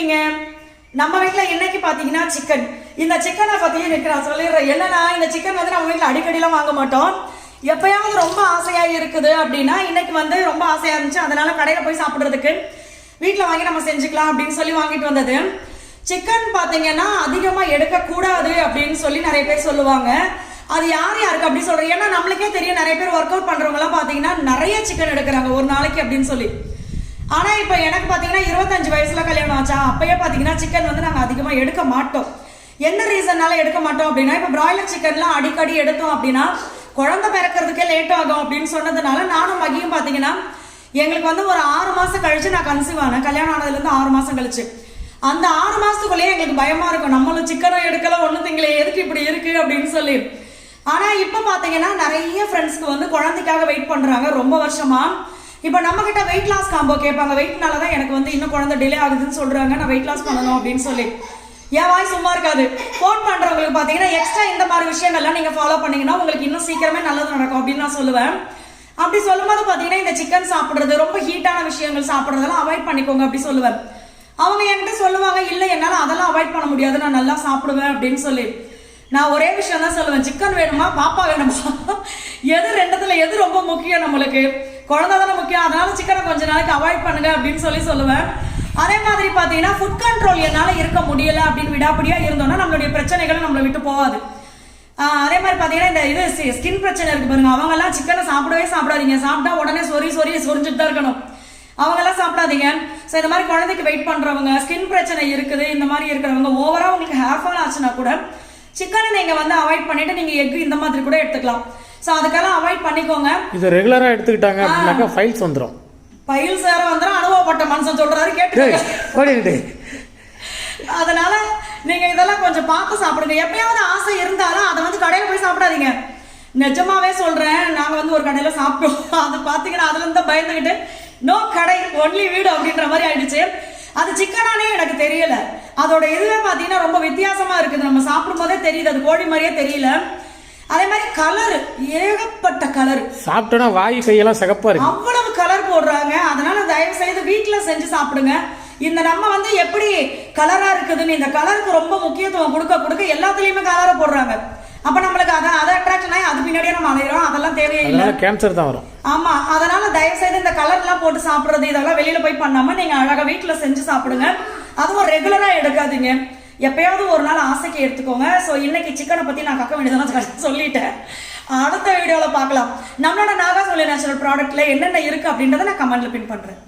இருக்கீங்க? நம்ம வீட்டில் இன்னைக்கு பார்த்தீங்கன்னா சிக்கன். இந்த சிக்கனை பற்றியே நான் சொல்லிடுறேன். என்னன்னா, இந்த சிக்கன் வந்து நம்ம வீட்டில் அடிக்கடிலாம் வாங்க மாட்டோம். எப்பயாவது ரொம்ப ஆசையாக இருக்குது அப்படின்னா, இன்னைக்கு வந்து ரொம்ப ஆசையாக இருந்துச்சு, அதனால கடையில் போய் சாப்பிட்றதுக்கு வீட்டில் வாங்கி நம்ம செஞ்சுக்கலாம் அப்படின்னு சொல்லி வாங்கிட்டு வந்தது. சிக்கன் பார்த்தீங்கன்னா அதிகமாக எடுக்கக்கூடாது அப்படின்னு சொல்லி நிறைய பேர் சொல்லுவாங்க. அது யார் யாருக்கு அப்படி சொல்கிறேன், ஏன்னா நம்மளுக்கே தெரியும் நிறைய பேர் ஒர்க் அவுட் பண்ணுறவங்களாம் பார்த்தீங்கன்னா நிறைய சிக்கன் எடுக்கிறாங்க ஒரு நாளைக்கு அப்படின்னு சொல்லி. ஆனால் இப்போ எனக்கு பார்த்தீங்கன்னா 25 வயசில் கல்யாணம் ஆச்சா, அப்பயே பார்த்தீங்கன்னா சிக்கன் வந்து நாங்கள் அதிகமாக எடுக்க மாட்டோம். என்ன ரீசன்னால எடுக்க மாட்டோம் அப்படின்னா, இப்போ பிராய்லர் சிக்கன்லாம் அடிக்கடி எடுத்தோம் அப்படின்னா குழந்தை பிறக்கிறதுக்கே லேட் ஆகும் அப்படின்னு சொன்னதுனால நானும் மகியும் பார்த்தீங்கன்னா எங்களுக்கு வந்து ஒரு 6 மாதம் கழிச்சு நான் கன்சீவ் ஆனேன். கல்யாணம் ஆனதுலேருந்து 6 மாதம் கழிச்சு. அந்த 6 மாதத்துக்குள்ளேயே எங்களுக்கு பயமாக இருக்கும், நம்மளும் சிக்கனும் எடுக்கல ஒன்றும் திங்களே, எதுக்கு இப்படி இருக்குது அப்படின்னு சொல்லி. ஆனால் இப்போ பார்த்தீங்கன்னா நிறைய ஃப்ரெண்ட்ஸ்க்கு வந்து குழந்தைக்காக வெயிட் பண்ணுறாங்க ரொம்ப வருஷமாக. இப்போ நம்மக்கிட்ட வெயிட் லாஸ் காம்போ கேட்பாங்க. வெயிட்னால தான் எனக்கு வந்து இன்னும் குழந்தை டிலே ஆகுதுன்னு சொல்கிறாங்க, நான் வெயிட் லாஸ் பண்ணணும் அப்படின்னு சொல்லி. என் வாய் சும்மா இருக்காது. ஃபோன் பண்ணுறவங்களுக்கு பார்த்தீங்கன்னா எக்ஸ்ட்ரா இந்த மாதிரி விஷயங்கள்லாம் நீங்கள் ஃபாலோ பண்ணிங்கன்னா உங்களுக்கு இன்னும் சீக்கிரமே நல்லது நடக்கும் அப்படின்னு நான் சொல்லுவேன். அப்படி சொல்லும்போது பார்த்தீங்கன்னா இந்த சிக்கன் சாப்பிட்றது, ரொம்ப ஹீட்டான விஷயங்கள் சாப்பிட்றதெல்லாம் அவாய்ட் பண்ணிக்கோங்க அப்படி சொல்லுவேன். அவங்க என்கிட்ட சொல்லுவாங்க, இல்லை என்னால் அதெல்லாம் அவாய்ட் பண்ண முடியாது, நான் நல்லா சாப்பிடுவேன் அப்படின்னு சொல்லி. நான் ஒரே விஷயம் தான் சொல்லுவேன், சிக்கன் வேணுமா பாப்பா வேணுமா, எது ரெண்டுத்துல எது ரொம்ப முக்கியம், நம்மளுக்கு குழந்தை தானே முக்கியம், அதனால சிக்கனை கொஞ்ச நாளைக்கு அவாய்ட் பண்ணுங்க அப்படின்னு சொல்லி சொல்லுவேன். அதே மாதிரி பார்த்தீங்கன்னா ஃபுட் கண்ட்ரோல் என்னால் இருக்க முடியல அப்படின்னு விடாப்படியாக இருந்தோம்னா நம்மளுடைய பிரச்சனைகளும் நம்மளை விட்டு போகாது. அதே மாதிரி பார்த்தீங்கன்னா இந்த இது ஸ்கின் பிரச்சனை இருக்கு பாருங்க, அவங்கெல்லாம் சிக்கனை சாப்பிடவே சாப்பிடாதீங்க. சாப்பிட்டா உடனே சொரிஞ்சுட்டு தான் இருக்கணும், அவங்கெல்லாம் சாப்பிடாதீங்க. ஸோ இந்த மாதிரி குழந்தைக்கு வெயிட் பண்ணுறவங்க, ஸ்கின் பிரச்சனை இருக்குது, இந்த மாதிரி இருக்கிறவங்க, ஓவராக உங்களுக்கு ஹேர் ஃபால் ஆச்சுன்னா கூட சிக்கனை நீங்கள் வந்து அவாய்ட் பண்ணிட்டு நீங்கள் எக் இந்த மாதிரி கூட எடுத்துக்கலாம். ஸோ அதுக்கெல்லாம் அவாய்ட் பண்ணிக்கோங்க. இது ரெகுலராக எடுத்துக்கிட்டாங்க அப்படின்னாக்கா ஃபைல்ஸ் வந்துடும். ஃபைல்ஸ் வேற வந்துடும், அனுபவப்பட்ட மனுஷன் சொல்றாரு கேட்டு. அதனால நீங்க இதெல்லாம் கொஞ்சம் பார்த்து சாப்பிடுங்க. எப்பயாவது ஆசை இருந்தாலும் அதை வந்து கடையில் போய் சாப்பிடாதீங்க. நிஜமாவே சொல்றேன், நாங்கள் வந்து ஒரு கடையில் சாப்பிட்டோம், அது பார்த்தீங்கன்னா அதுல இருந்து பயந்துக்கிட்டு நோ கடை ஒன்லி வீடு அப்படின்ற மாதிரி ஆயிடுச்சு. அது சிக்கனானே எனக்கு தெரியல, அதோட இதுவே பார்த்தீங்கன்னா ரொம்ப வித்தியாசமா இருக்குது, நம்ம சாப்பிடும் போதே தெரியுது, அது கோழி மாதிரியே தெரியல. அதே மாதிரி கலர், ஏகப்பட்ட கலர், சாப்பிட்டோன்னா வாய் கையெல்லாம் சிகப்பா இருக்கு, அவ்வளவு கலர் போடுறாங்க. அதனால தயவு செய்து வீட்டில் செஞ்சு சாப்பிடுங்க. இந்த நம்ம வந்து எப்படி கலரா இருக்குதுன்னு இந்த கலருக்கு ரொம்ப முக்கியத்துவம் கொடுக்க எல்லாத்துலயுமே கலரை போடுறாங்க. அப்ப நம்மளுக்கு அதை அட்ராக்ஷன் ஆகி அது பின்னாடியே நம்ம அலையிறோம், அதெல்லாம் தேவையே இல்லை, கேன்சர் தான் வரும். ஆமா, அதனால தயவு செய்து இந்த கலர் எல்லாம் போட்டு சாப்பிடுறது இதெல்லாம் வெளியில போய் பண்ணாம நீங்க அழகா வீட்டுல செஞ்சு சாப்பிடுங்க. அதுவும் ரெகுலரா எடுக்காதீங்க, எப்பயாவது ஒரு நாள் ஆசைக்கு எடுத்துக்கோங்க. ஸோ இன்னைக்கு சிக்கனை பத்தி நான் கக்க வேண்டியதெல்லாம் சொல்லிட்டேன். அடுத்த வீடியோல பார்க்கலாம். நம்மளோட நாகாஸ் ஒன்லி நேச்சுரல் ப்ராடக்ட்ல என்னென்ன இருக்கு அப்படின்றத நான் கமெண்ட்ல பின் பண்றேன்.